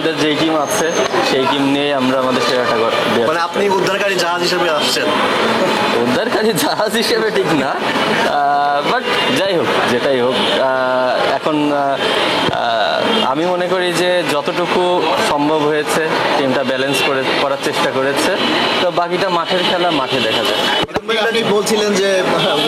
আমাদের যেই টিম আছে সেই টিম নিয়ে আমরা আমাদের সেরাটা দেওয়ার। মানে আপনি উদ্ধারকারী জাহাজ হিসেবে আসছেন? উদ্ধারকারী জাহাজ হিসেবে ঠিক না, বাট যাই হোক যেটাই হোক, এখন আমি মনে করি যে যতটুকু সম্ভব হয়েছে টিমটা ব্যালেন্স করার চেষ্টা করেছে, তো বাকিটা মাঠের খেলা, মাঠে দেখা যায়। আপনি বলছিলেন যে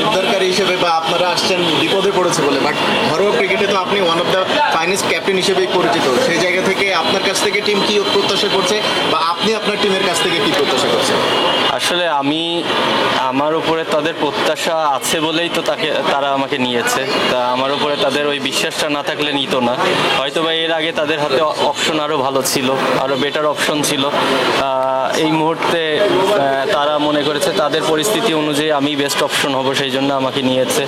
উদ্ধারকারী হিসেবে বা আপনারা আসছেন বিপদে পড়েছে বলে, বাট ঘরোয়া ক্রিকেটে তো আপনি one of the finest captain হিসেবেই পরিচিত। সেই জায়গা থেকে আপনার কাছ থেকে টিম কি প্রত্যাশা করছে বা আপনি আপনার টিমের কাছ থেকে কি প্রত্যাশা করছেন? আসলে আমার উপরে তাদের প্রত্যাশা আছে বলেই তো তারা আমাকে নিয়েছে। তা আমার উপরে তাদের ওই বিশ্বাসটা না থাকলে নিত না। হয়তো বা এর আগে তাদের হাতে অপশন আরও ভালো ছিল, আরও বেটার অপশন ছিল। এই মুহূর্তে তারা মনে করেছে তাদের পরিস্থিতি অনুযায়ী আমি বেস্ট অপশন হব, সেই জন্য আমাকে নিয়েছে।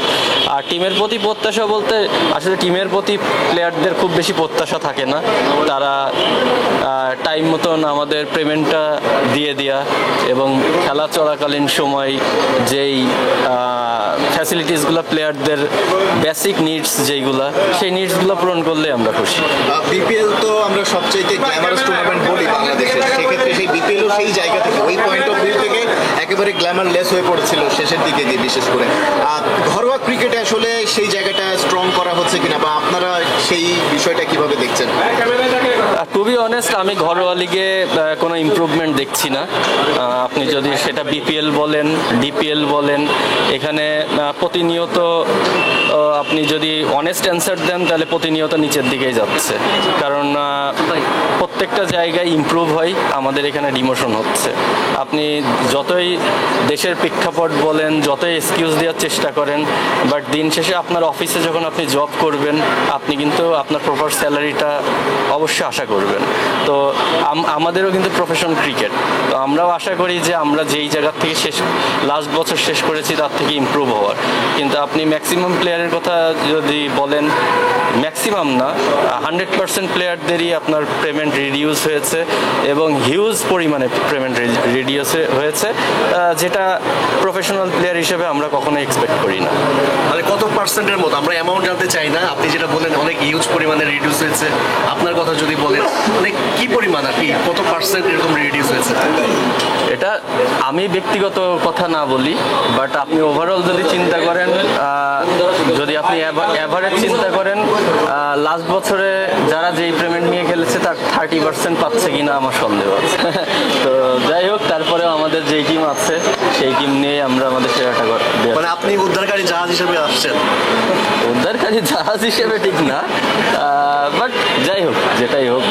আর টিমের প্রতি প্রত্যাশা বলতে আসলে টিমের প্রতি প্লেয়ারদের খুব বেশি প্রত্যাশা থাকে না। তারা টাইম মতন আমাদের পেমেন্টটা দিয়ে দেওয়া এবং খেলা চলাকালীন সময় যেই ফ্যাসিলিটিসগুলো প্লেয়ারদের বেসিক নিডস যেইগুলো, সেই নিডসগুলো পূরণ করলে আমরা খুশি। বিপিএল তো আমরা সবচেয়ে গ্ল্যামারাস টুর্নামেন্ট বলি বাংলাদেশের, সেক্ষেত্রে সেই বিপিএলও সেই জায়গা থেকে, ওই পয়েন্ট অফ ভিউ থেকে একেবারে গ্ল্যামারলেস হয়ে পড়েছিল শেষের দিকে গিয়ে, বিশেষ করে ঘরোয়া ক্রিকেটে আসলে সেই জায়গাটা স্ট্রং করা হচ্ছে কিনা বা আপনারা সেই বিষয়টা কিভাবে দেখছেন? টু বি অনেস্ট, আমি ঘরোয়া লিগে কোনো ইমপ্রুভমেন্ট দেখছি না। আপনি যদি সেটা বিপিএল বলেন, ডিপিএল বলেন, এখানে প্রতিনিয়ত আপনি যদি অনেস্ট অ্যান্সার দেন তাহলে প্রতিনিয়ত নিচের দিকেই যাচ্ছে। কারণ প্রত্যেকটা জায়গায় ইমপ্রুভ হয়, আমাদের এখানে ডিমোশন হচ্ছে। আপনি যতই দেশের প্রেক্ষাপট বলেন, যতই এক্সকিউজ দেওয়ার চেষ্টা করেন, বাট দিন শেষে আপনার অফিসে যখন আপনি জব করবেন, আপনি কিন্তু আপনার প্রপার স্যালারিটা অবশ্যই আশা করবেন। তো আমাদেরও কিন্তু প্রফেশন ক্রিকেট, তো আমরাও আশা করি যে আমরা যেই জায়গার থেকে লাস্ট বছর শেষ করেছি তার থেকে ইমপ্রুভ হওয়ার। কিন্তু আপনি ম্যাক্সিমাম প্লেয়ারের কথা যদি বলেন, ম্যাক্সিমাম না, 100% প্লেয়ারদেরই আপনার পেমেন্ট রিডিউস হয়েছে এবং হিউজ পরিমাণে পেমেন্ট রিডিউস হয়েছে, যেটা প্রফেশনাল প্লেয়ার হিসেবে আমরা কখনো এক্সপেক্ট করি না। মানে কত পার্সেন্টের মতো? আমরা অ্যামাউন্ট জানতে চাই না, আপনি যেটা বলেন অনেক হিউজ পরিমাণে রিডিউস হয়েছে, আপনার কথা যদি বলেন মানে কি পরিমাণ আর কি, কত পার্সেন্ট এরকম রিডিউস হয়েছে? এটা আমি ব্যক্তিগত কথা না বলি, বাট আপনি ওভারঅল যদি চিন্তা করেন, যদি আপনি অ্যাভারেজ চিন্তা করেন, লাস্ট বছরে যারা যেই পেমেন্ট নিয়ে খেলেছে তার 30% পাচ্ছে কিনা আমার সন্দেহ আছে। তো যাই হোক, তারপরে আমাদের যেই টিম আছে সেই টিম নিয়ে আমরা আমাদের সেরাটা দেওয়ার। মানে আপনি উদ্ধারকারী জাহাজ হিসেবে আসছেন? উদ্ধারকারী জাহাজ হিসেবে ঠিক না, বাট যাই হোক যেটাই হোক।